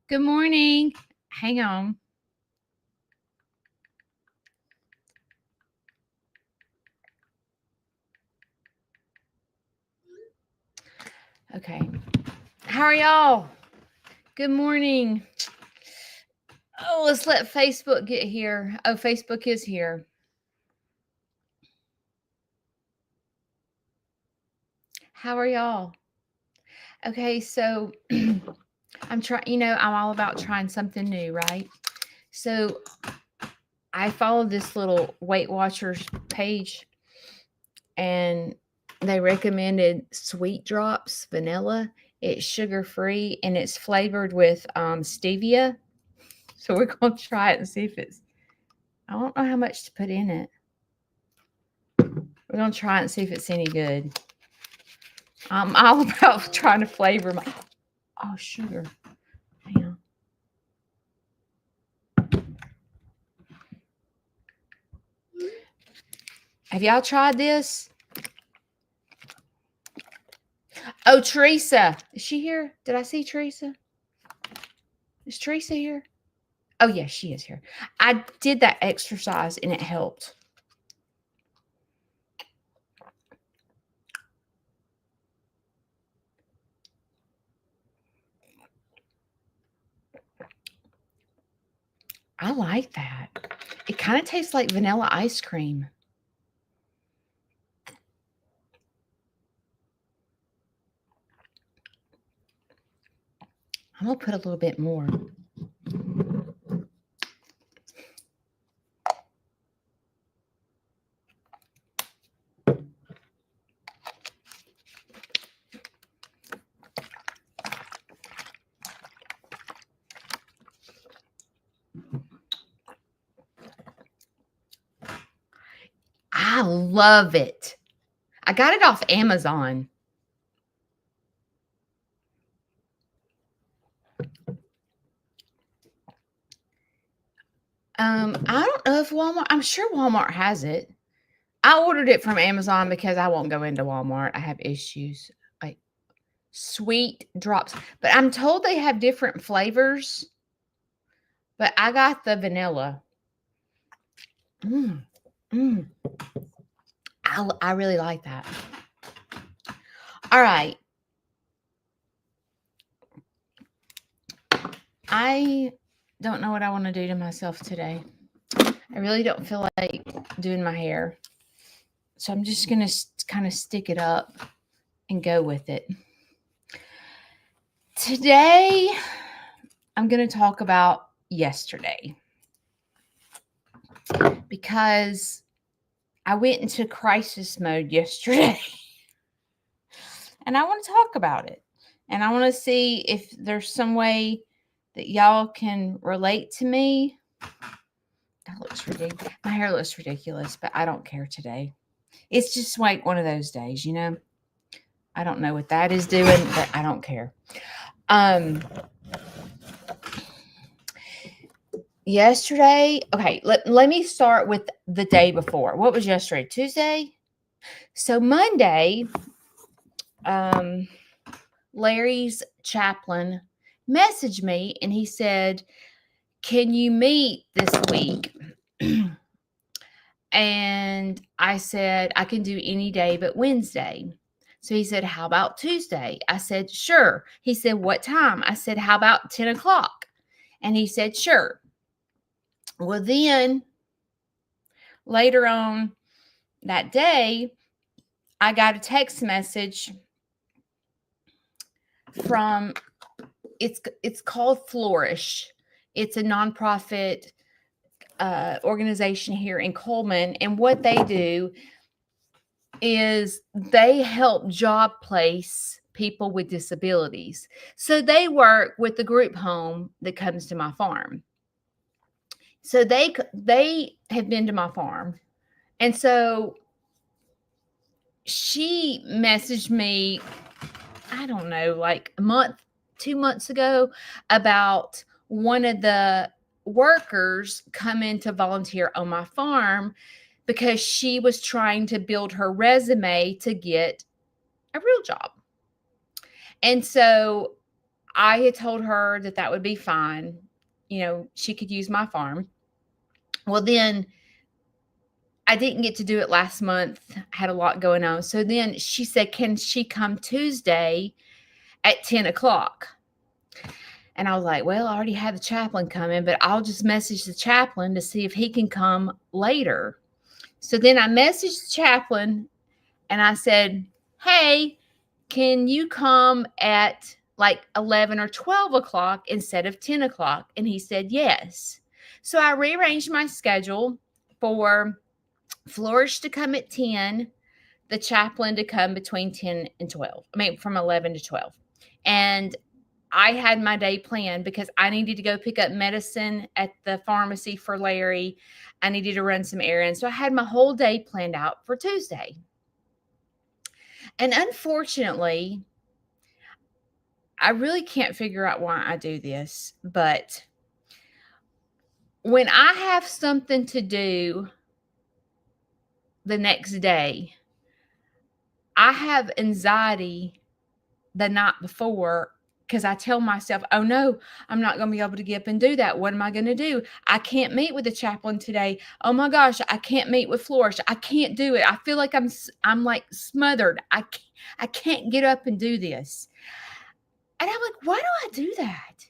Good morning. Hang on. Okay. How are y'all? Good morning. Oh, let's let Facebook get here. Oh, Facebook is here. How are y'all? Okay, so I'm trying, I'm all about trying something new, right? So I followed this little Weight Watchers page and they recommended Sweet Drops vanilla. It's sugar free and it's flavored with stevia. So we're going to try it and see if I don't know how much to put in it. We're going to try it and see if it's any good. I'm all about trying to flavor my. Oh, sugar. Hang on. Have y'all tried this? Oh, Teresa. Is she here? Did I see Teresa? Is Teresa here? Oh, yes, she is here. I did that exercise and it helped. I like that. It kind of tastes like vanilla ice cream. I'm going to put a little bit more. I love it. I got it off Amazon. I don't know if Walmart. I'm sure Walmart has it. I ordered it from Amazon because I won't go into Walmart. I have issues. Like Sweet Drops, but I'm told they have different flavors. But I got the vanilla. Mm, mm. I really like that. All right. I don't know what I want to do to myself today. I really don't feel like doing my hair. So I'm just going to kind of stick it up and go with it. Today, I'm going to talk about yesterday because I went into crisis mode yesterday and I want to talk about it. And I want to see if there's some way that y'all can relate to me. That looks ridiculous. My hair looks ridiculous, but I don't care today. It's just like one of those days, I don't know what that is doing, but I don't care. Yesterday, okay, let me start with the day before. What was yesterday? Tuesday? So Monday, Larry's chaplain messaged me and he said, "Can you meet this week?" And I said, "I can do any day but Wednesday." So he said, "How about Tuesday?" I said, "Sure." He said, "What time?" I said, "How about 10 o'clock?" And he said, "Sure." Well, then later on that day, I got a text message from it's called Flourish. It's a nonprofit organization here in Coleman, and what they do is they help job place people with disabilities. So they work with the group home that comes to my farm. So they have been to my farm, and so she messaged me, I don't know, like a month, 2 months ago, about one of the workers coming to volunteer on my farm because she was trying to build her resume to get a real job. And so I had told her that that would be fine. She could use my farm. Well, then I didn't get to do it last month. I had a lot going on. So then she said, can she come Tuesday at 10 o'clock? And I was like, well, I already had the chaplain coming, but I'll just message the chaplain to see if he can come later. So then I messaged the chaplain and I said, hey, can you come at like 11 or 12 o'clock instead of 10 o'clock? And he said, yes. So I rearranged my schedule for Flourish to come at 10, the chaplain to come between 10 and 12. I mean, from 11 to 12. And I had my day planned because I needed to go pick up medicine at the pharmacy for Larry. I needed to run some errands. So I had my whole day planned out for Tuesday. And unfortunately, I really can't figure out why I do this, but when I have something to do the next day, I have anxiety the night before because I tell myself, oh no, I'm not going to be able to get up and do that. What am I going to do? I can't meet with the chaplain today. Oh my gosh, I can't meet with Flourish. I can't do it. I feel like I'm like smothered. I can't get up and do this. And I'm like, why do I do that?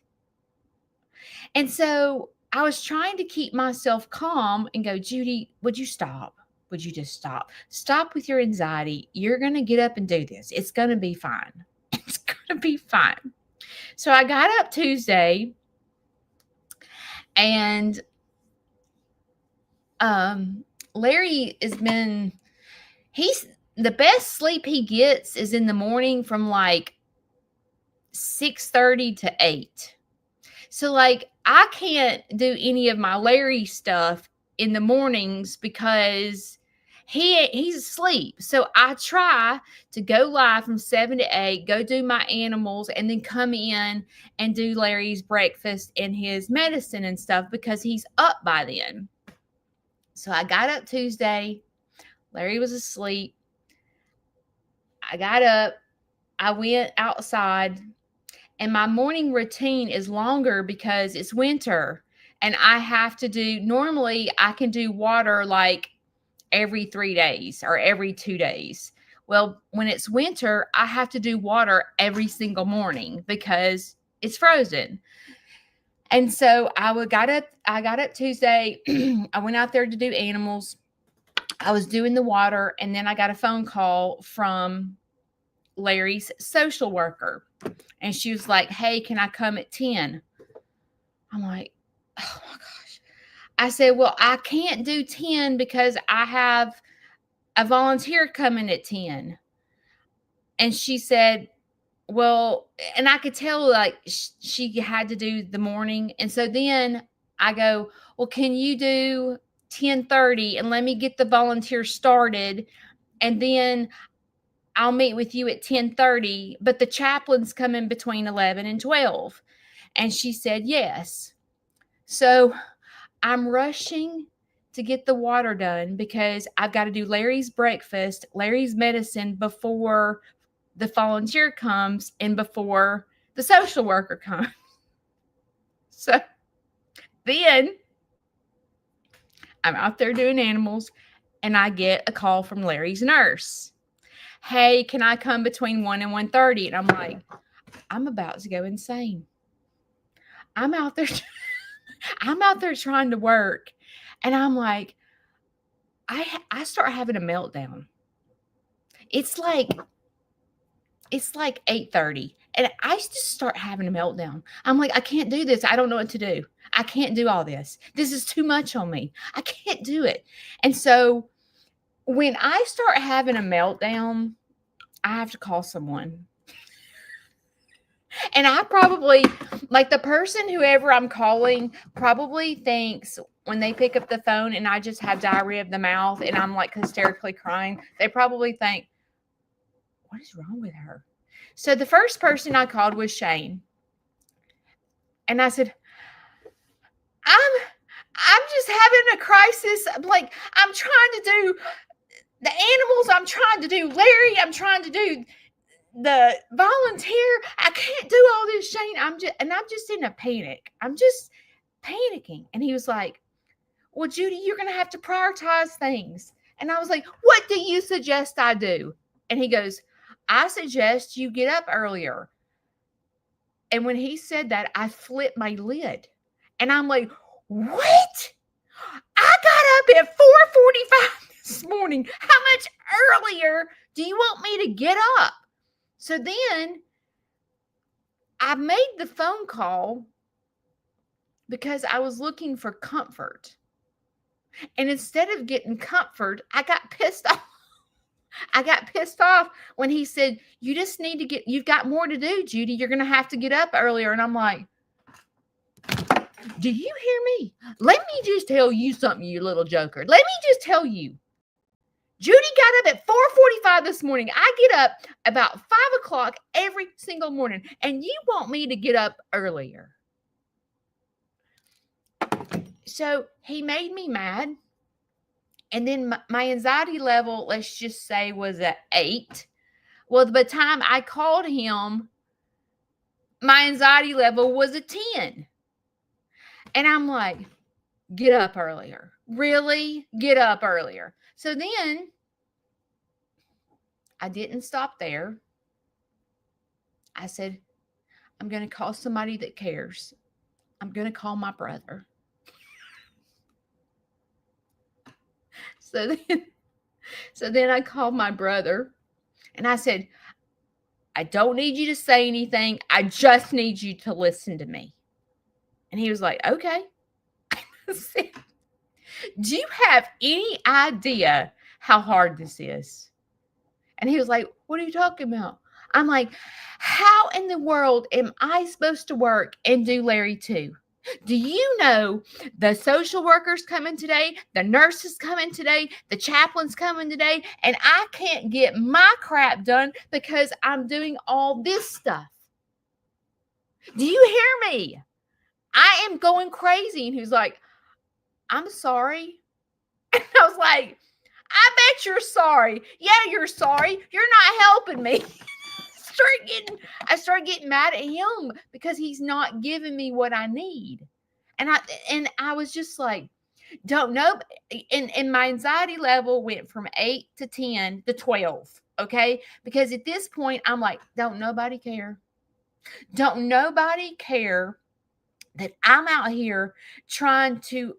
And so I was trying to keep myself calm and go, Judy, would you stop? Would you just stop? Stop with your anxiety. You're going to get up and do this. It's going to be fine. It's going to be fine. So I got up Tuesday and Larry he's the best sleep he gets is in the morning from like 6:30 to 8. So like I can't do any of my Larry stuff in the mornings because he's asleep. So I try to go live from 7 to 8, go do my animals, and then come in and do Larry's breakfast and his medicine and stuff because he's up by then. So I got up Tuesday. Larry was asleep. I got up. I went outside. And my morning routine is longer because it's winter. And I have to normally I can do water like every 3 days or every 2 days. Well, when it's winter, I have to do water every single morning because it's frozen. And so I got up Tuesday. I went out there to do animals. I was doing the water, and then I got a phone call from Larry's social worker. And she was like, hey, can I come at 10? I'm like, oh my gosh. I said, well, I can't do 10 because I have a volunteer coming at 10. And she said, well, and I could tell like she had to do the morning. And so then I go, well, can you do 10:30 and let me get the volunteer started? And then I'll meet with you at 10:30, but the chaplain's coming between 11 and 12. And she said, yes. So I'm rushing to get the water done because I've got to do Larry's breakfast, Larry's medicine before the volunteer comes and before the social worker comes. So then I'm out there doing animals and I get a call from Larry's nurse. Hey, can I come between 1 and 1:30? And I'm like, I'm about to go insane. I'm out there trying to work. And I'm like, I start having a meltdown. It's like 8:30. And I just start having a meltdown. I'm like, I can't do this. I don't know what to do. I can't do all this. This is too much on me. I can't do it. And so when I start having a meltdown, I have to call someone. And I probably, like the person, whoever I'm calling, probably thinks when they pick up the phone and I just have diarrhea of the mouth and I'm like hysterically crying, they probably think, what is wrong with her? So the first person I called was Shane. And I said, I'm just having a crisis. Like, I'm trying to do the animals. I'm trying to do Larry. I'm trying to do the volunteer, I can't do all this, Shane. I'm just in a panic. I'm just panicking. And he was like, well, Judy, you're going to have to prioritize things. And I was like, what do you suggest I do? And he goes, I suggest you get up earlier. And when he said that, I flipped my lid. And I'm like, what? I got up at 4:45 this morning. How much earlier do you want me to get up? So then I made the phone call because I was looking for comfort. And instead of getting comfort, I got pissed off. I got pissed off when he said, you just need to you've got more to do, Judy. You're going to have to get up earlier. And I'm like, do you hear me? Let me just tell you something, you little joker. Let me just tell you. Judy got up at 4:45 this morning. I get up about 5 o'clock every single morning. And you want me to get up earlier. So he made me mad. And then my anxiety level, let's just say, was at 8. Well, by the time I called him, my anxiety level was a 10. And I'm like, get up earlier. Really? Get up earlier. So then I didn't stop there. I said, I'm going to call somebody that cares. I'm going to call my brother. So then I called my brother and I said, I don't need you to say anything. I just need you to listen to me. And he was like, okay. I said, do you have any idea how hard this is? And he was like, what are you talking about? I'm like, how in the world am I supposed to work and do Larry too? Do you know the social workers coming today, the nurses coming today, the chaplains coming today, and I can't get my crap done because I'm doing all this stuff? Do you hear me? I am going crazy. And he was like, I'm sorry. And I was like, I bet you're sorry. Yeah, you're sorry. You're not helping me. I started getting mad at him because he's not giving me what I need. And I was just like, don't know. And my anxiety level went from 8 to 10 to 12. Okay. Because at this point, I'm like, don't nobody care. Don't nobody care that I'm out here trying to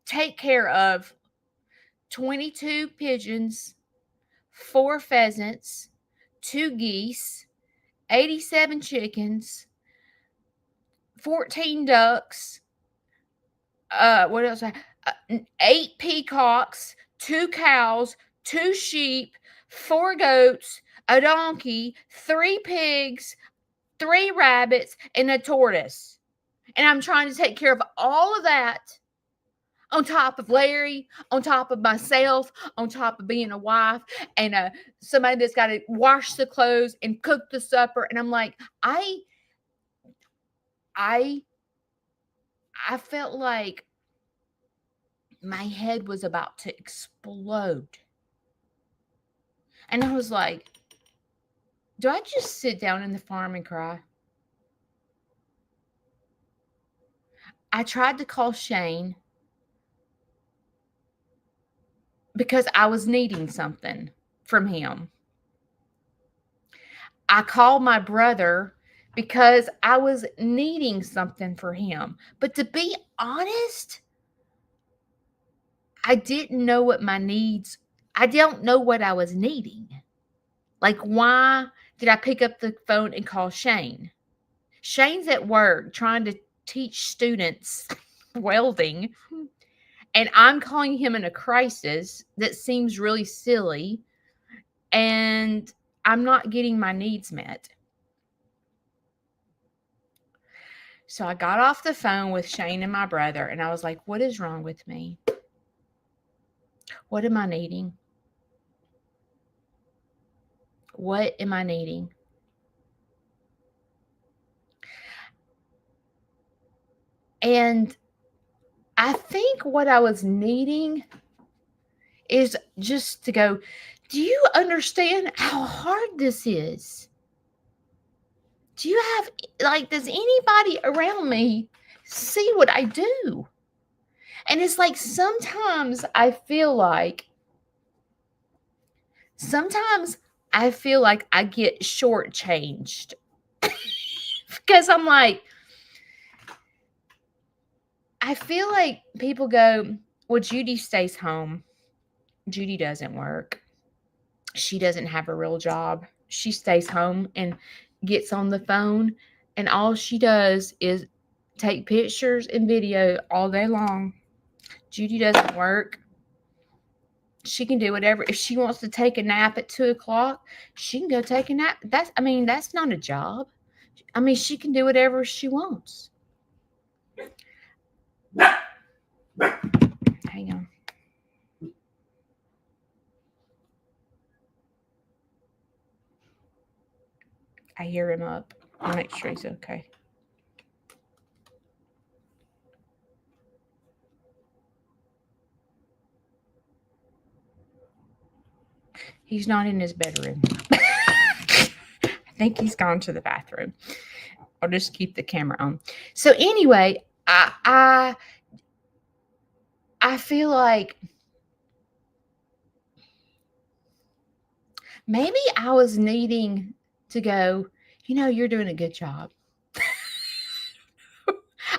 take care of 22 pigeons, 4 pheasants, 2 geese, 87 chickens, 14 ducks, what else? 8 peacocks, 2 cows, 2 sheep, 4 goats, a donkey, 3 pigs, 3 rabbits, and a tortoise. And I'm trying to take care of all of that on top of Larry, on top of myself, on top of being a wife and somebody that's got to wash the clothes and cook the supper. And I'm like, I felt like my head was about to explode. And I was like, do I just sit down in the farm and cry? I tried to call Shane because I was needing something from him. I called my brother because I was needing something for him. But to be honest, I didn't know what my needs, I don't know what I was needing. Like, why did I pick up the phone and call Shane? Shane's at work trying to teach students welding, and I'm calling him in a crisis that seems really silly, and I'm not getting my needs met. So I got off the phone with Shane and my brother, and I was like, what is wrong with me? What am I needing? What am I needing? And I think what I was needing is just to go, do you understand how hard this is? Do you have, like, does anybody around me see what I do? And it's like sometimes I feel like I get shortchanged because I'm like, I feel like people go, well, Judy stays home. Judy doesn't work. She doesn't have a real job. She stays home and gets on the phone, and all she does is take pictures and video all day long. Judy doesn't work. She can do whatever. If she wants to take a nap at 2:00, she can go take a nap. That's not a job. I mean, she can do whatever she wants. Hang on. I hear him up. I'll make sure he's okay. He's not in his bedroom. I think he's gone to the bathroom. I'll just keep the camera on. So anyway, I feel like maybe I was needing to go, you're doing a good job.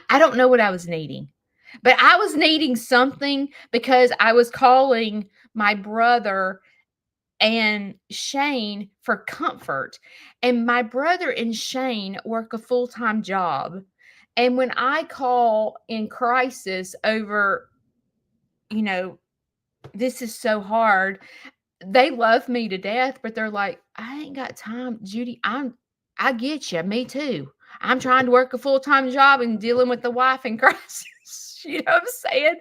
I don't know what I was needing, but I was needing something because I was calling my brother and Shane for comfort. And my brother and Shane work a full-time job. And when I call in crisis over, this is so hard, they love me to death, but they're like, I ain't got time, Judy. I get you. Me too. I'm trying to work a full-time job and dealing with the wife in crisis. You know what I'm saying?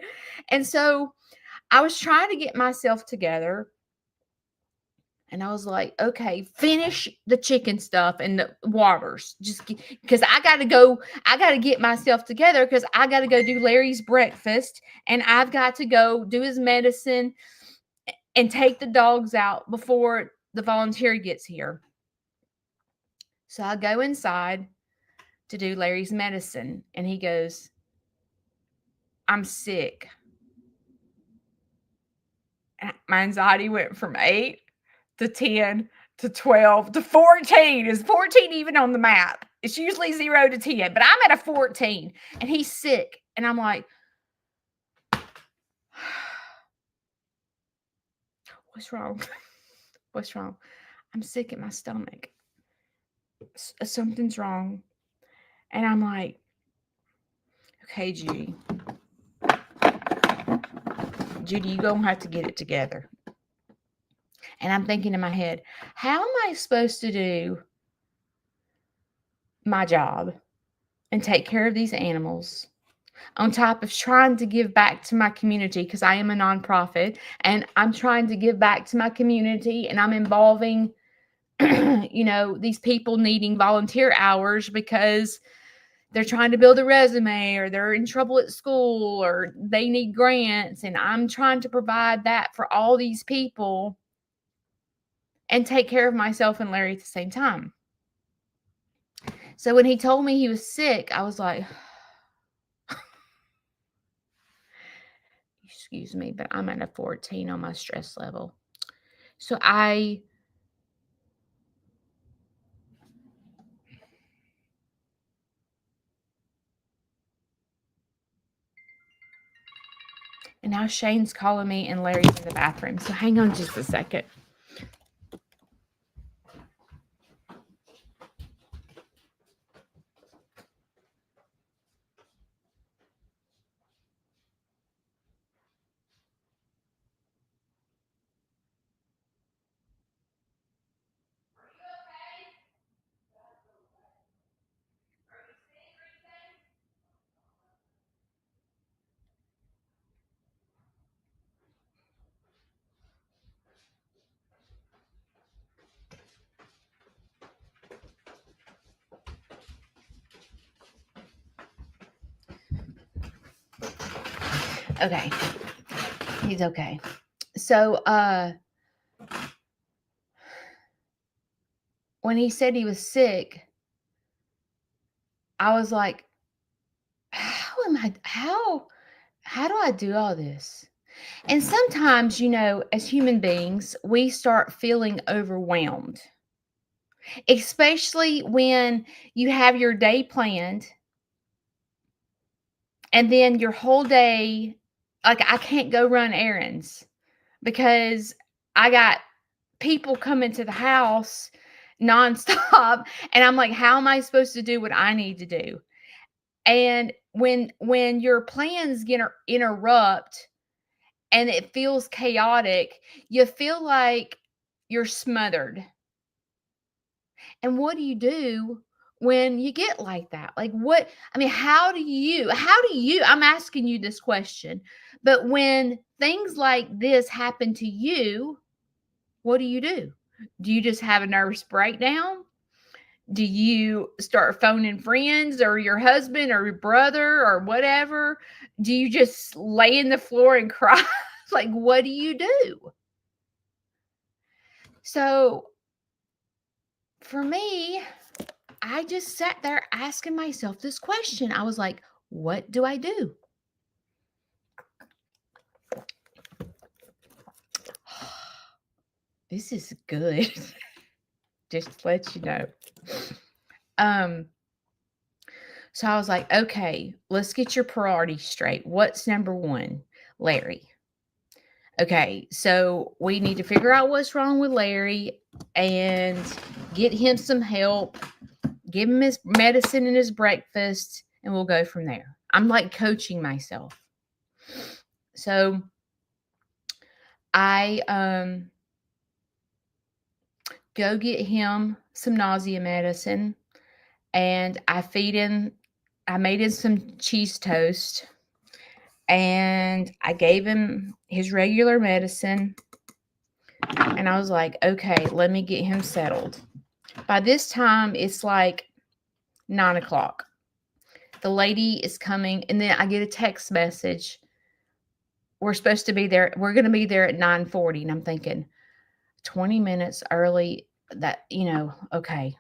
And so I was trying to get myself together. And I was like, okay, finish the chicken stuff and the waters. Just because I got to get myself together because I got to go do Larry's breakfast and I've got to go do his medicine and take the dogs out before the volunteer gets here. So I go inside to do Larry's medicine and he goes, I'm sick. And my anxiety went from 8 to 10 to 12 to 14. Is 14 even on the map? It's usually 0 to 10, but I'm at a 14 and he's sick. And I'm like, what's wrong? What's wrong? I'm sick in my stomach. Something's wrong. And I'm like, okay, Judy, you're going to have to get it together. And I'm thinking in my head, how am I supposed to do my job and take care of these animals on top of trying to give back to my community, because I am a nonprofit and I'm trying to give back to my community and I'm involving, these people needing volunteer hours because they're trying to build a resume or they're in trouble at school or they need grants. And I'm trying to provide that for all these people and take care of myself and Larry at the same time. So when he told me he was sick, I was like, excuse me, but I'm at a 14 on my stress level. So and now Shane's calling me and Larry's in the bathroom. So hang on just a second. Okay. He's okay. So, when he said he was sick, I was like, how do I do all this? And sometimes, as human beings, we start feeling overwhelmed, especially when you have your day planned and then your whole day, like I can't go run errands because I got people coming to the house nonstop. And I'm like, how am I supposed to do what I need to do? And when your plans interrupt and it feels chaotic, you feel like you're smothered. And what do you do when you get like that? Like I'm asking you this question, but when things like this happen to you, what do you do? Do you just have a nervous breakdown? Do you start phoning friends or your husband or your brother or whatever? Do you just lay in the floor and cry? Like, what do you do? So for me, I just sat there asking myself this question. I was like, what do I do? This is good. Just to let you know. So I was like, okay, let's get your priorities straight. What's number one? Larry. Okay, so we need to figure out what's wrong with Larry and get him some help, give him his medicine and his breakfast, and we'll go from there. I'm like coaching myself. So I go get him some nausea medicine, and I made him some cheese toast, and I gave him his regular medicine, and I was like, okay, let me get him settled. By this time, it's like 9:00. The lady is coming, and then I get a text message. We're supposed to be there. We're going to be there at 9:40. And I'm thinking 20 minutes early that, okay,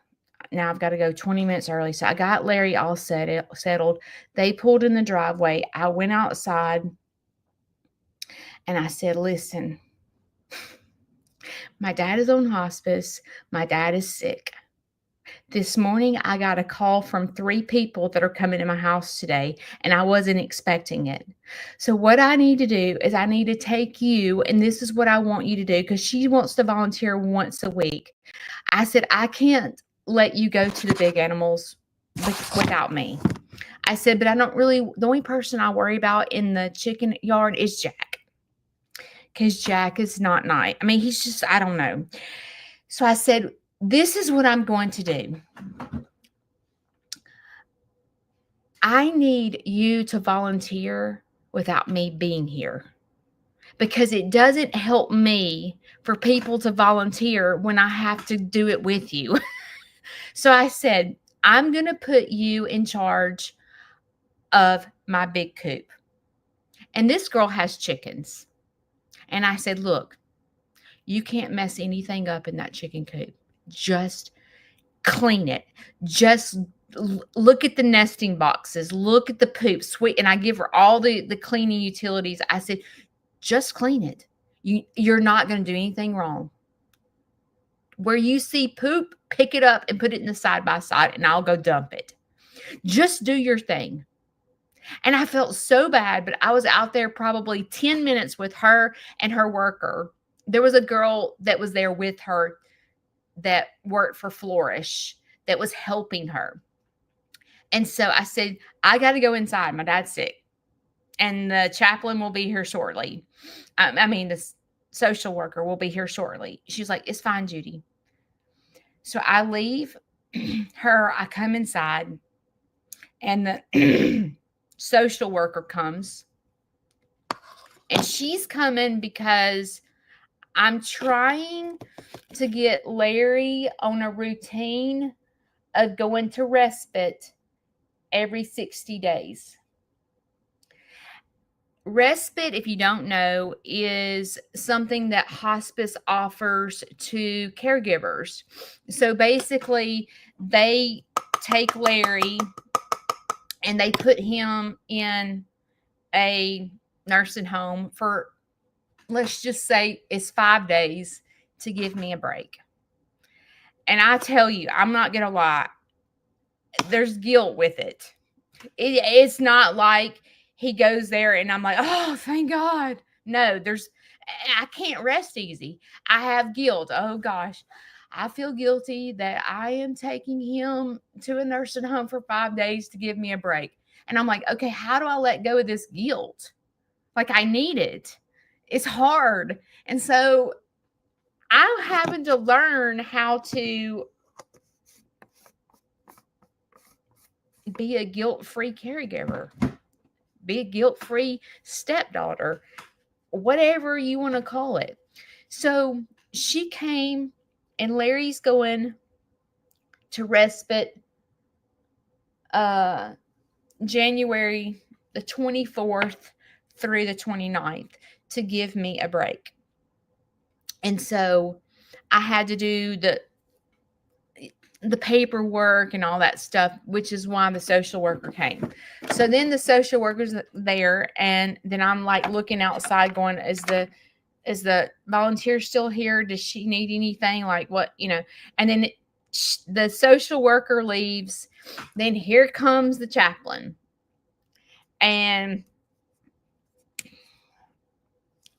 now I've got to go 20 minutes early. So I got Larry all settled. They pulled in the driveway. I went outside and I said, listen, my dad is on hospice. My dad is sick. This morning, I got a call from 3 people that are coming to my house today, and I wasn't expecting it. So what I need to do is I need to take you, and this is what I want you to do, because she wants to volunteer once a week. I said, I can't let you go to the big animals without me. I said, but the only person I worry about in the chicken yard is Jack, because Jack is not nice. I mean, he's just, I don't know. So I said, this is what I'm going to do. I need you to volunteer without me being here, because it doesn't help me for people to volunteer when I have to do it with you. So I said, I'm going to put you in charge of my big coop. And this girl has chickens. And I said, look, you can't mess anything up in that chicken coop. Just clean it. Just look at the nesting boxes. Look at the poop. Sweet. And I give her all the cleaning utilities. I said, just clean it. You're not going to do anything wrong. Where you see poop, pick it up and put it in the side by side, and I'll go dump it. Just do your thing. And I felt so bad, but I was out there probably 10 minutes with her and her worker. There was a girl that was there with her that worked for Flourish that was helping her. And so I said, I got to go inside. My dad's sick. And the chaplain will be here shortly. The social worker will be here shortly. She's like, it's fine, Judy. So I leave her. I come inside, and the social worker comes. And she's coming because I'm trying to get Larry on a routine of going to respite every 60 days. Respite, if you don't know, is something that hospice offers to caregivers. So basically, they take Larry and they put him in a nursing home for, let's just say, it's 5 days to give me a break. And I tell you, I'm not going to lie, there's guilt with it. It's not like he goes there and I'm like, oh, thank God. No, I can't rest easy. I have guilt. Oh gosh, I feel guilty that I am taking him to a nursing home for 5 days to give me a break. And I'm like, okay, how do I let go of this guilt? Like, I need it. It's hard. And so I'm having to learn how to be a guilt-free caregiver, be a guilt-free stepdaughter, whatever you want to call it. So she came, and Larry's going to respite January the 24th through the 29th to give me a break. And so I had to do the paperwork and all that stuff, which is why the social worker came. So then the social worker's there, and then I'm like looking outside going, is the volunteer still here? Does she need anything? Like, what, and then the social worker leaves. Then here comes the chaplain. And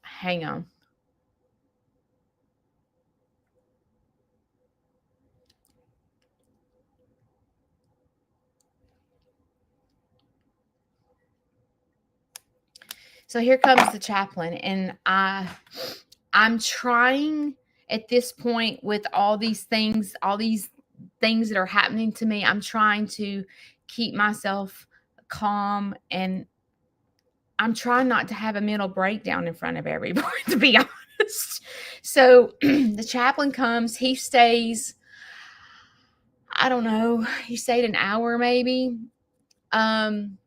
hang on. So here comes the chaplain, and I'm trying at this point with all these things that are happening to me. I'm trying to keep myself calm, and I'm trying not to have a mental breakdown in front of everybody, to be honest. So the chaplain comes, he stays, I don't know, he stayed an hour maybe. But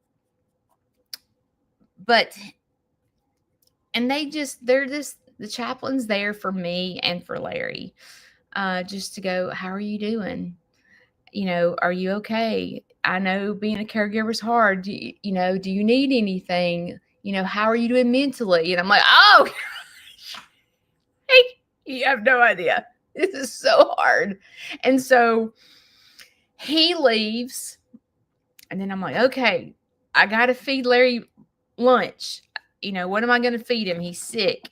the chaplain's there for me and for Larry, just to go, how are you doing? Are you okay? I know being a caregiver is hard. Do you need anything? How are you doing mentally? And I'm like, oh, hey, you have no idea. This is so hard. And so he leaves, and then I'm like, okay, I got to feed Larry lunch. What am I going to feed him? He's sick.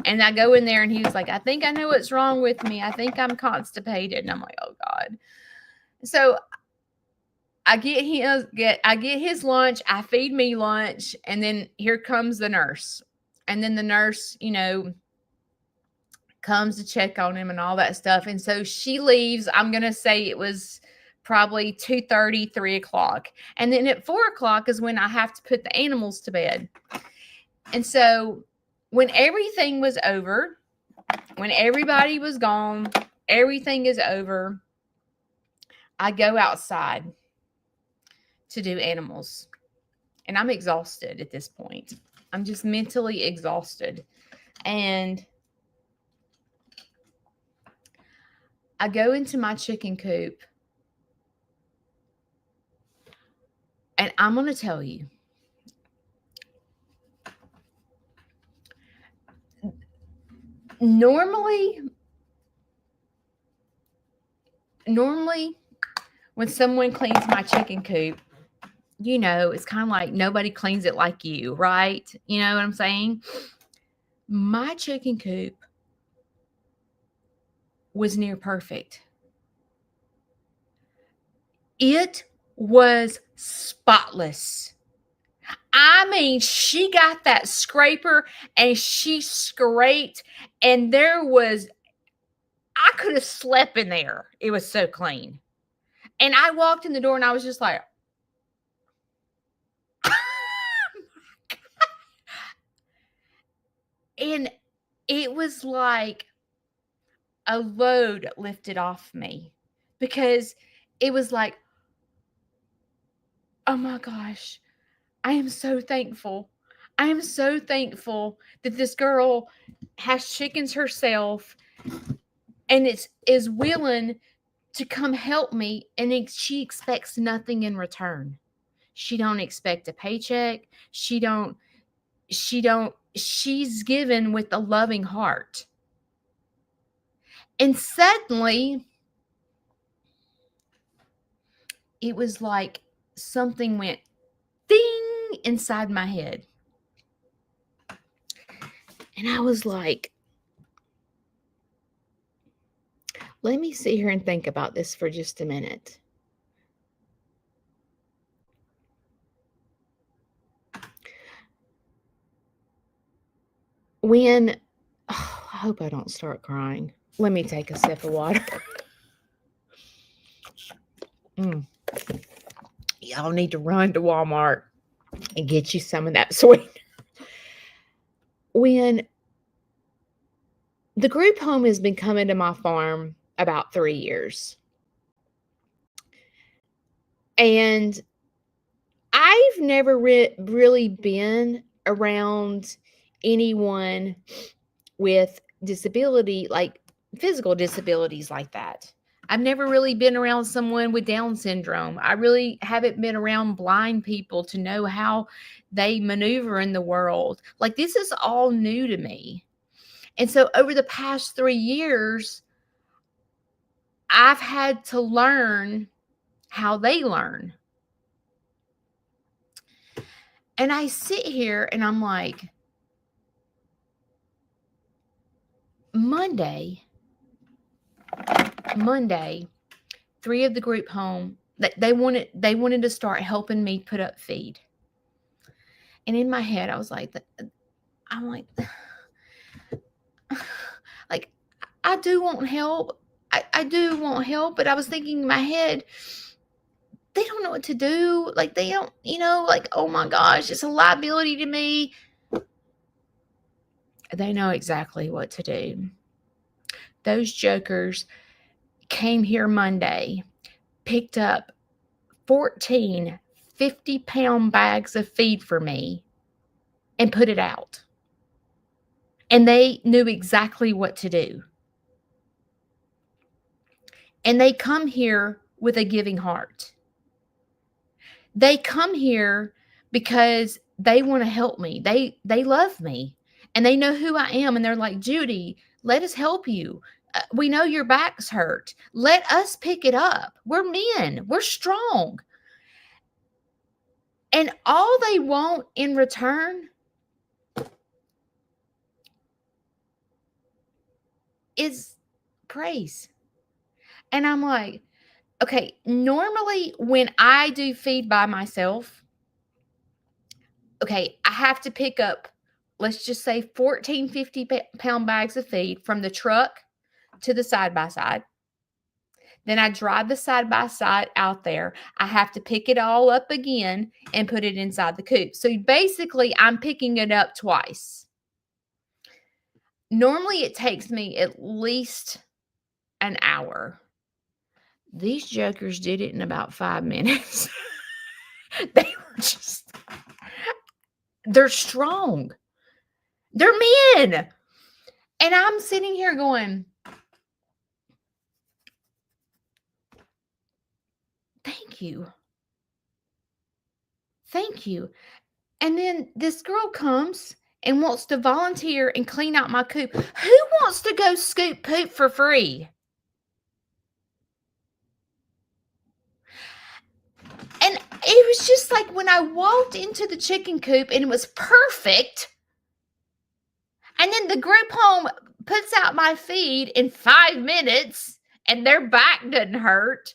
And I go in there, and he was like, I think I know what's wrong with me. I think I'm constipated. And I'm like, oh God. So I get his lunch. I feed me lunch. And then here comes the nurse. And then the nurse, comes to check on him and all that stuff. And so she leaves. I'm going to say it was probably 2:30, 3 o'clock. And then at 4 o'clock is when I have to put the animals to bed. And so when everything was over, when everybody was gone, everything is over, I go outside to do animals. And I'm exhausted at this point. I'm just mentally exhausted. And I go into my chicken coop. And I'm going to tell you, normally when someone cleans my chicken coop, it's kind of like nobody cleans it like you, right? You know what I'm saying? My chicken coop was near perfect. It was spotless. I mean, she got that scraper and she scraped, and I could have slept in there. It was so clean. And I walked in the door and I was just like, and it was like a load lifted off me, because it was like, oh my gosh, I am so thankful. I am so thankful that this girl has chickens herself and is willing to come help me, and she expects nothing in return. She don't expect a paycheck. She's given with a loving heart. And suddenly, it was like something went ding inside my head. And I was like, let me sit here and think about this for just a minute. When, oh, I hope I don't start crying. Let me take a sip of water. Y'all need to run to Walmart and get you some of that sweet. When the group home has been coming to my farm about 3 years. And I've never really been around anyone with disability, like physical disabilities like that. I've never really been around someone with Down syndrome. I really haven't been around blind people to know how they maneuver in the world. Like, this is all new to me. And so over the past 3 years, I've had to learn how they learn. And I sit here and I'm like, Monday, 3 of the group home, they wanted to start helping me put up feed. And in my head, I was like, like, I do want help. I do want help, but I was thinking in my head, they don't know what to do. Like, they don't, like, oh my gosh, it's a liability to me. They know exactly what to do. Those jokers came here Monday, picked up 14 50-pound bags of feed for me and put it out. And they knew exactly what to do. And they come here with a giving heart. They come here because they want to help me. They love me and they know who I am. And they're like, Judy, let us help you. We know your back's hurt. Let us pick it up. We're men. We're strong. And all they want in return is praise. And I'm like, okay, normally when I do feed by myself, okay, I have to pick up, let's just say 14 50-pound bags of feed from the truck to the side-by-side. Then I drive the side-by-side out there. I have to pick it all up again and put it inside the coop. So basically, I'm picking it up twice. Normally, it takes me at least an hour. These jokers did it in about 5 minutes. They're strong. They're men. And I'm sitting here going, thank you. Thank you. And then this girl comes and wants to volunteer and clean out my coop. Who wants to go scoop poop for free? And it was just like when I walked into the chicken coop and it was perfect. And then the group home puts out my feed in 5 minutes and their back doesn't hurt.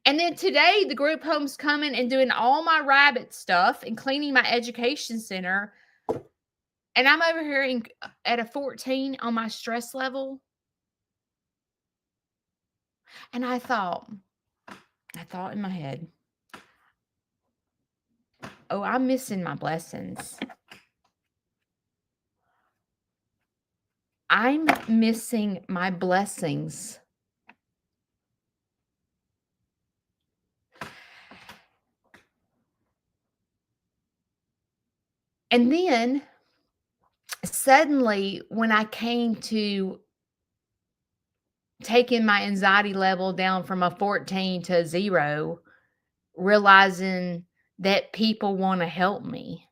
And then today the group home's coming and doing all my rabbit stuff and cleaning my education center. And I'm over here at a 14 on my stress level. And I thought in my head, oh, I'm missing my blessings. I'm missing my blessings. And then suddenly, when I came to taking my anxiety level down from a 14 to a 0, realizing that people want to help me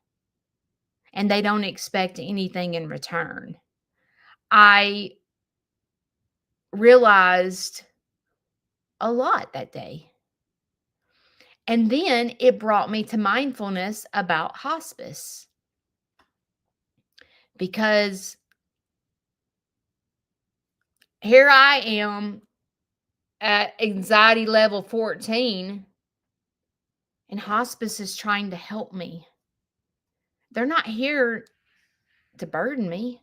and they don't expect anything in return. I realized a lot that day. And then it brought me to mindfulness about hospice because here I am at anxiety level 14 and hospice is trying to help me. They're not here to burden me.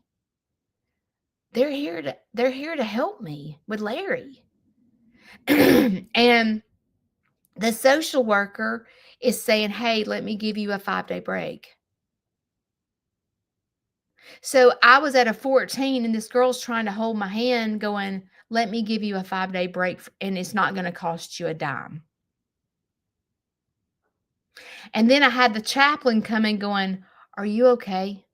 They're here to help me with Larry. And the social worker is saying, "Hey, let me give you a 5-day break." So I was at a 14 and this girl's trying to hold my hand going, "Let me give you a 5-day break and it's not going to cost you a dime." And then I had the chaplain coming going, "Are you okay?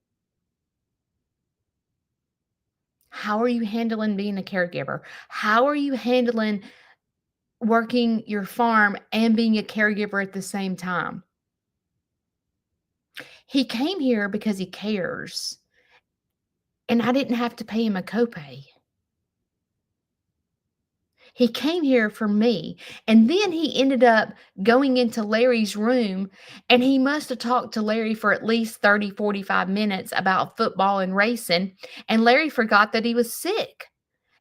How are you handling being a caregiver? How are you handling working your farm and being a caregiver at the same time?" He came here because he cares, and I didn't have to pay him a copay. He came here for me, and then he ended up going into Larry's room, and he must have talked to Larry for at least 30, 45 minutes about football and racing, and Larry forgot that he was sick.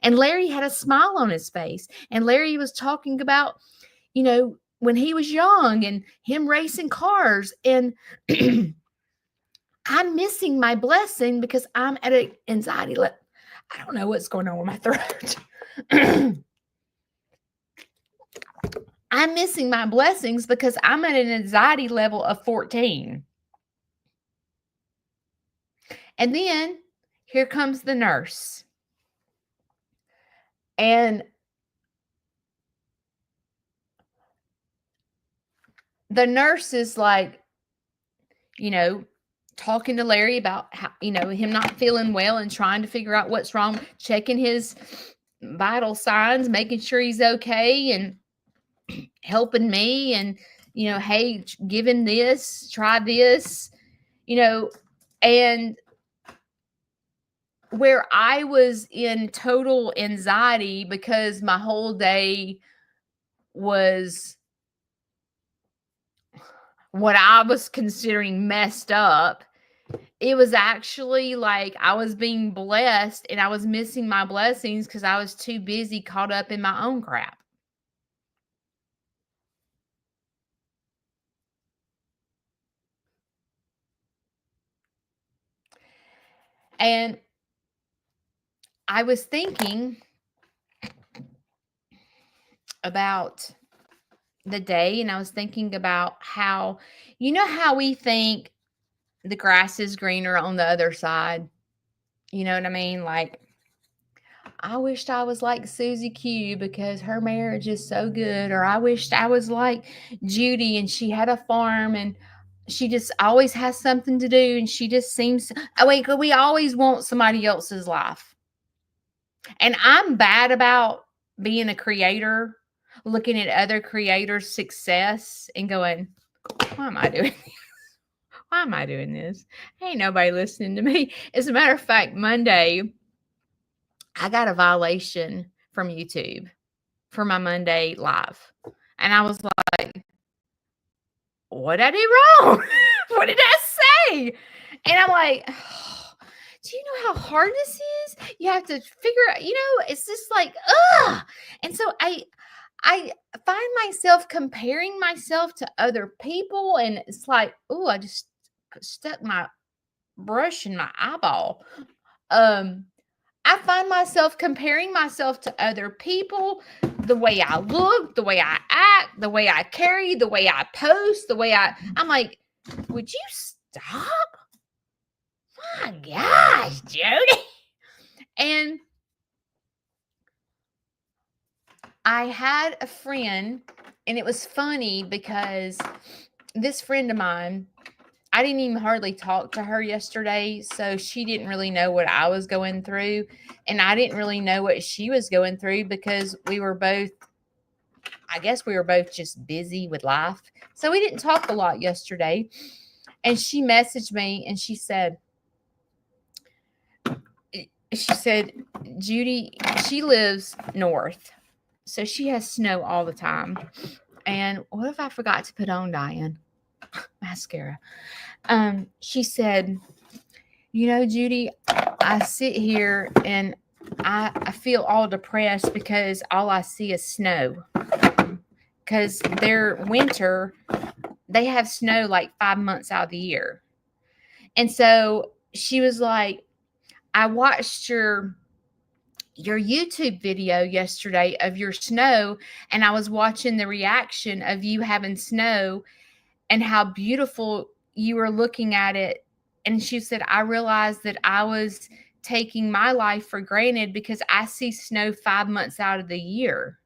And Larry had a smile on his face, and Larry was talking about, when he was young and him racing cars, and I'm missing my blessing because I'm at an anxiety level. I don't know what's going on with my throat. I'm missing my blessings because I'm at an anxiety level of 14. And then here comes the nurse. And the nurse is like, talking to Larry about how, him not feeling well and trying to figure out what's wrong, checking his vital signs, making sure he's okay, and helping me, and hey, give him this, try this, and where I was in total anxiety because my whole day was what I was considering messed up. It was actually like I was being blessed and I was missing my blessings because I was too busy caught up in my own crap. And I was thinking about the day, and I was thinking about how, how we think the grass is greener on the other side. You know what I mean? Like, I wished I was like Susie Q because her marriage is so good. Or I wished I was like Judy and she had a farm and she just always has something to do and she just seems, we always want somebody else's life. And I'm bad about being a creator, looking at other creators' success and going, why am I doing this? Why am I doing this? Ain't nobody listening to me. As a matter of fact, Monday, I got a violation from YouTube for my Monday live. And I was like, what did I do wrong? What did I say? And I'm like, oh, do you know how hard this is? You have to figure out, it's just like, ugh. And so I find myself comparing myself to other people. And it's like, oh, I just stuck my brush in my eyeball. I find myself comparing myself to other people, the way I look, the way I act, the way I carry, the way I post, I'm like, would you stop? My gosh, Judy. And I had a friend, and it was funny because this friend of mine, I didn't even hardly talk to her yesterday, so she didn't really know what I was going through, and I didn't really know what she was going through because we were both I guess we were both just busy with life. So we didn't talk a lot yesterday. And she messaged me and she said, Judy, she lives north. So she has snow all the time. And what if I forgot to put on, Diane? Mascara. She said, Judy, I sit here and I feel all depressed because all I see is snow. Because their winter, they have snow like 5 months out of the year. And so she was like, I watched your YouTube video yesterday of your snow, and I was watching the reaction of you having snow and how beautiful you were looking at it. And she said, I realized that I was taking my life for granted because I see snow 5 months out of the year.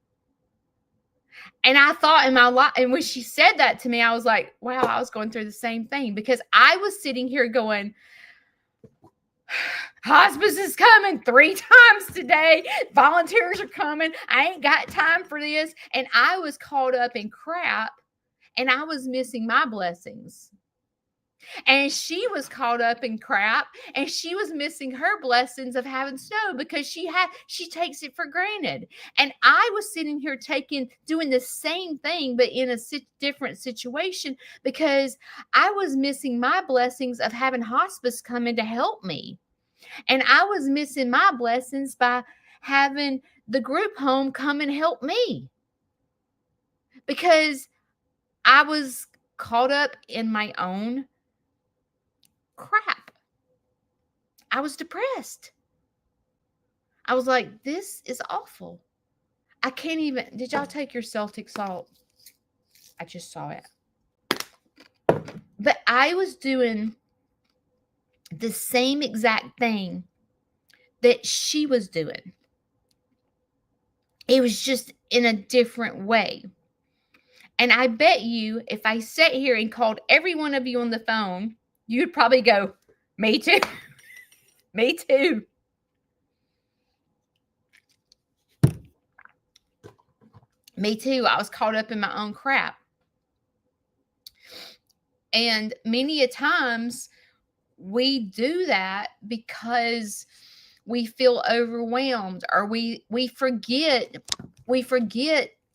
And I thought in my life, and when she said that to me, I was like, wow, I was going through the same thing, because I was sitting here going, hospice is coming 3 times today. Volunteers are coming. I ain't got time for this. And I was caught up in crap, and I was missing my blessings. And she was caught up in crap, and she was missing her blessings of having snow because she takes it for granted. And I was sitting here doing the same thing, but in a different situation, because I was missing my blessings of having hospice come in to help me. And I was missing my blessings by having the group home come and help me, because I was caught up in my own crap. I was depressed. I was like, this is awful. I can't even. Did y'all take your Celtic salt? I just saw it. But I was doing the same exact thing that she was doing. It was just in a different way. And I bet you, if I sat here and called every one of you on the phone, you'd probably go, me too. Me too. Me too. I was caught up in my own crap. And many a times we do that because we feel overwhelmed, or we forget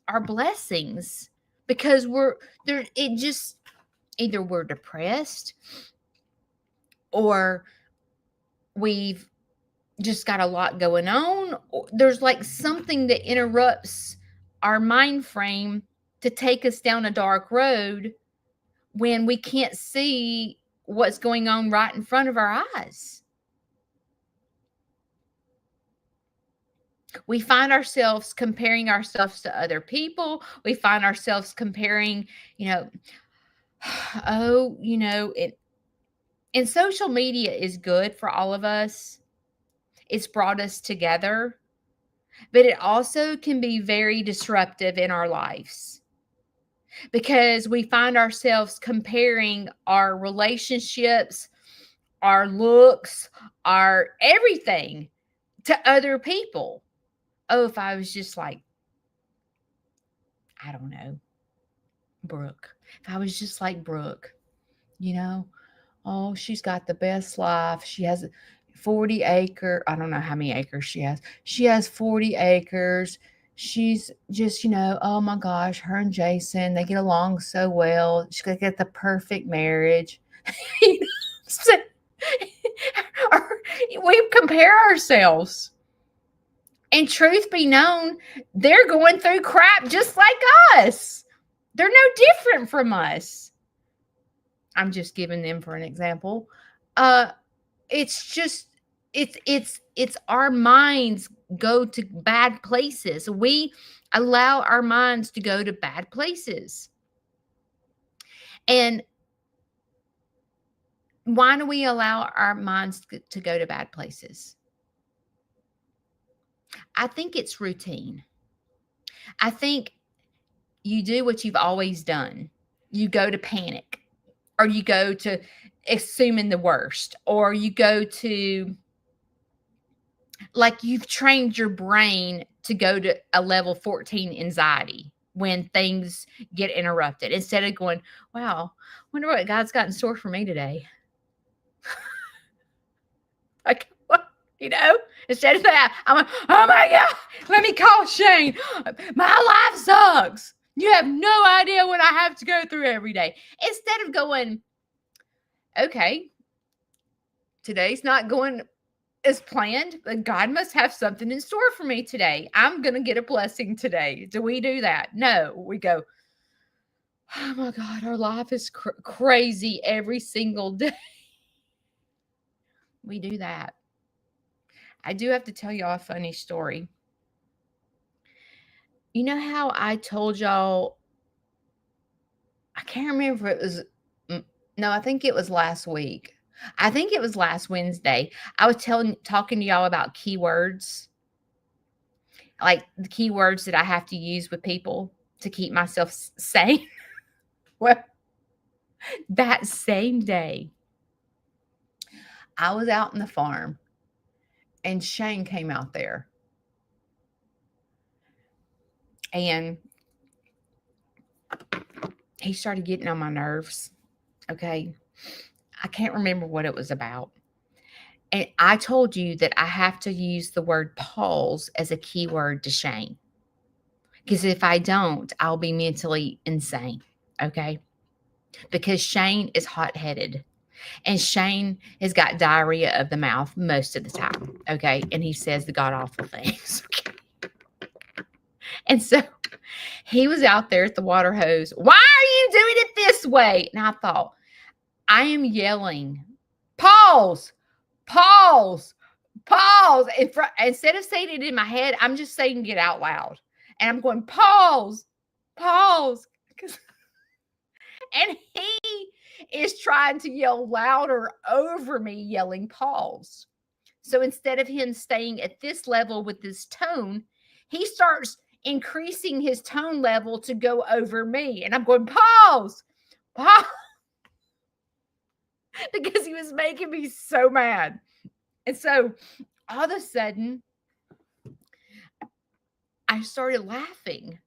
our blessings, because either we're depressed, or we've just got a lot going on. There's like something that interrupts our mind frame to take us down a dark road when we can't see what's going on right in front of our eyes. We find ourselves comparing ourselves to other people. We find ourselves comparing, and social media is good for all of us. It's brought us together, but it also can be very disruptive in our lives, because we find ourselves comparing our relationships, our looks, our everything to other people. Oh, if I was just like, I don't know, Brooke. If I was just like Brooke, oh, she's got the best life. She has 40 acre. I don't know how many acres she has. She has 40 acres. She's just, oh my gosh, her and Jason, they get along so well. She's going to get the perfect marriage. We compare ourselves. And truth be known, they're going through crap just like us. They're no different from us. I'm just giving them for an example. It's our minds go to bad places. We allow our minds to go to bad places. And why do we allow our minds to go to bad places? I think it's routine. I think you do what you've always done. You go to panic, or you go to assuming the worst, or you go to, like, you've trained your brain to go to a level 14 anxiety. when things get interrupted, instead of going, wow, wonder what God's got in store for me today. Like, what? Instead of that, I'm like, oh my God, let me call Shane. My life sucks. You have no idea what I have to go through every day. Instead of going, okay, today's not going as planned, but God must have something in store for me today. I'm going to get a blessing today. Do we do that? No, we go, oh my God, our life is crazy every single day. We do that. I do have to tell y'all a funny story. You know how I told y'all, I can't remember if it was, no, I think it was last week. I think it was last Wednesday. I was talking to y'all about keywords, like the keywords that I have to use with people to keep myself sane. Well, that same day, I was out in the farm and Shane came out there. And he started getting on my nerves. Okay. I can't remember what it was about. And I told you that I have to use the word pause as a keyword to Shane. Because if I don't, I'll be mentally insane. Okay. Because Shane is hot-headed. And Shane has got diarrhea of the mouth most of the time. Okay. And he says the god-awful things. Okay. And so he was out there at the water hose. Why are you doing it this way? And I thought, I am yelling, pause, pause, pause. Instead of saying it in my head, I'm just saying it out loud. And I'm going, pause, pause. And he is trying to yell louder over me, yelling pause. So instead of him staying at this level with his tone, he starts increasing his tone level to go over me. And I'm going, pause, pause. Because he was making me so mad. And so all of a sudden, I started laughing.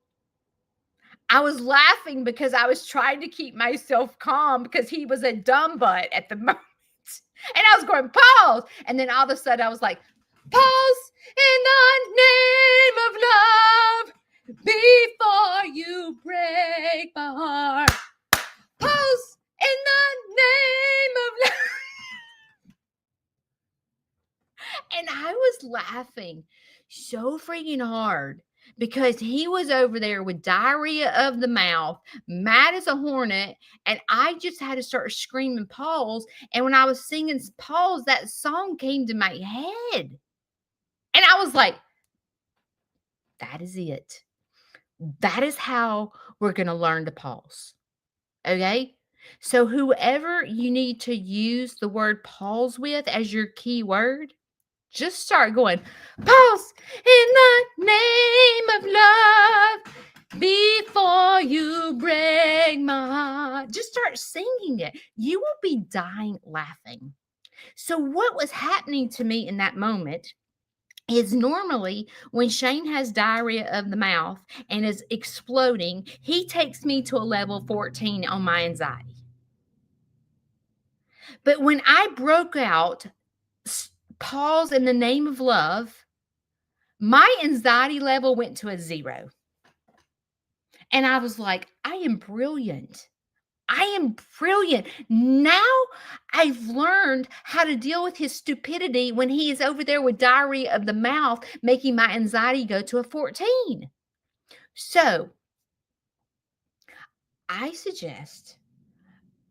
I was laughing because I was trying to keep myself calm because he was a dumb butt at the moment. And I was going, pause. And then all of a sudden I was like, pause in the name of love before you break my heart. Pause in the name of love. And I was laughing so freaking hard because he was over there with diarrhea of the mouth, mad as a hornet, and I just had to start screaming pause. And when I was singing pause, that song came to my head. And I was like, that is it. That is how we're going to learn to pause. Okay? So whoever you need to use the word pause with as your key word, just start going, pause in the name of love before you break my heart. Just start singing it. You will be dying laughing. So what was happening to me in that moment is normally when Shane has diarrhea of the mouth and is exploding, he takes me to a level 14 on my anxiety. But when I broke out, pause in the name of love, my anxiety level went to a 0. And I was like, I am brilliant. I am brilliant. Now I've learned how to deal with his stupidity when he is over there with diarrhea of the mouth, making my anxiety go to a 14. So I suggest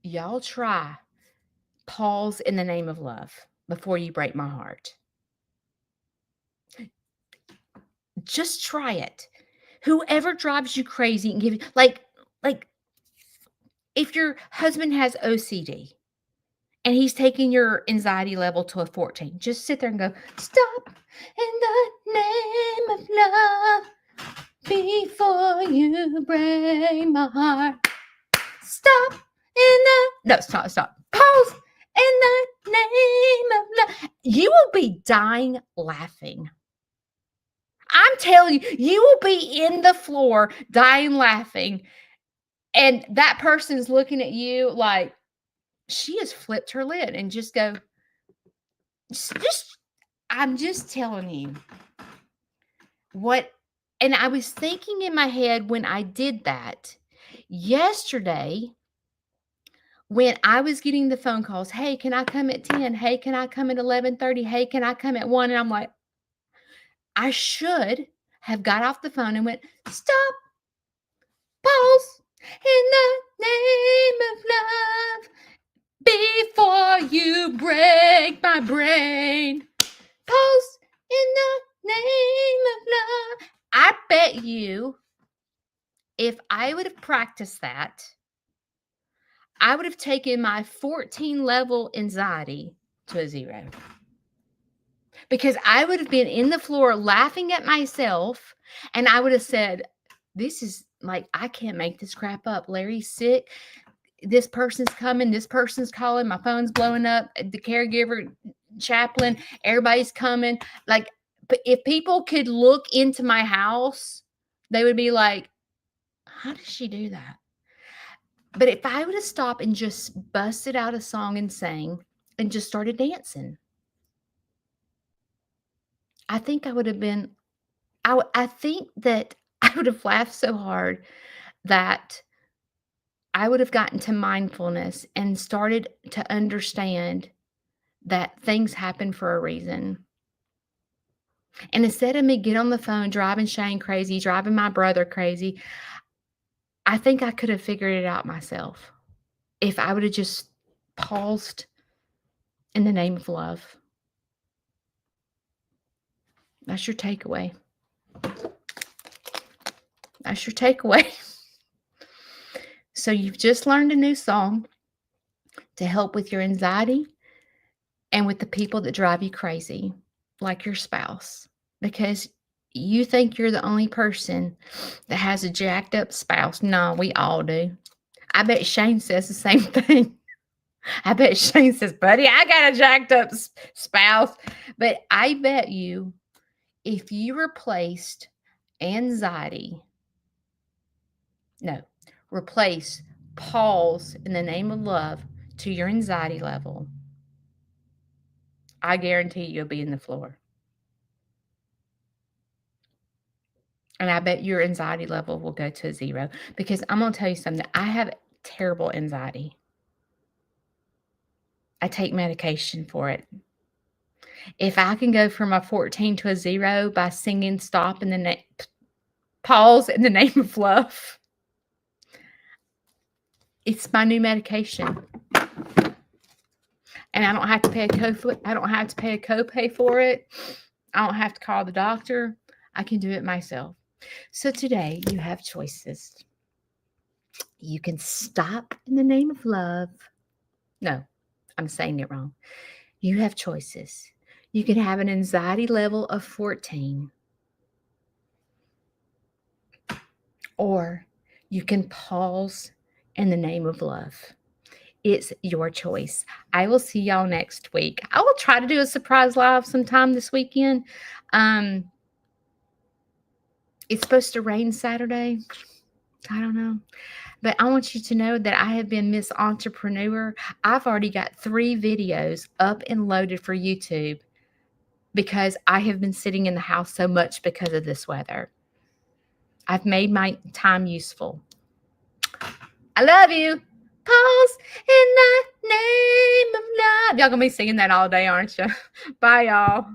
y'all try pause in the name of love before you break my heart. Just try it. Whoever drives you crazy and give you like if your husband has OCD and he's taking your anxiety level to a 14, just sit there and go, stop in the name of love before you break my heart. Stop in the stop. Pause in the name of love. You will be dying laughing. I'm telling you, you will be in the floor dying laughing. And that person's looking at you like she has flipped her lid and just go, just I'm just telling you what. And I was thinking in my head when I did that yesterday, when I was getting the phone calls, hey, can I come at 10? Hey, can I come at 11:30? Hey, can I come at 1? And I'm like, I should have got off the phone and went, stop, pause, in the name of love, before you break my brain. Pause in the name of love. I bet you if I would have practiced that, I would have taken my 14 level anxiety to a 0. Because I would have been in the floor laughing at myself, and I would have said, this is like, I can't make this crap up. Larry's sick. This person's coming. This person's calling. My phone's blowing up. The caregiver, chaplain, everybody's coming. Like, but if people could look into my house, they would be like, how does she do that? But if I would have stopped and just busted out a song and sang and just started dancing, I think I would have been, I think that I would have laughed so hard that I would have gotten to mindfulness and started to understand that things happen for a reason. And instead of me get on the phone driving Shane crazy, driving my brother crazy, I think I could have figured it out myself if I would have just paused in the name of love. That's your takeaway. That's your takeaway. So you've just learned a new song to help with your anxiety and with the people that drive you crazy, like your spouse, because you think you're the only person that has a jacked up spouse. No, we all do. I bet Shane says the same thing. I bet Shane says, buddy, I got a jacked up spouse. But I bet you if you replaced anxiety, replace pause in the name of love to your anxiety level, I guarantee you'll be in the floor. And I bet your anxiety level will go to a 0, because I'm going to tell you something. I have terrible anxiety. I take medication for it. If I can go from a 14 to a 0 by singing stop in the pause in the name of love, it's my new medication. And I don't have to pay a copay for it. I don't have to call the doctor. I can do it myself. So today you have choices. You can stop in the name of love. No, I'm saying it wrong. You have choices. You can have an anxiety level of 14, or you can pause in the name of love. It's your choice. I will see y'all next week. I will try to do a surprise live sometime this weekend. It's supposed to rain Saturday. I don't know. But I want you to know that I have been Miss Entrepreneur. I've already got 3 videos up and loaded for YouTube because I have been sitting in the house so much because of this weather. I've made my time useful. I love you. Pause in the name of love. Y'all gonna be singing that all day, aren't you? Bye, y'all.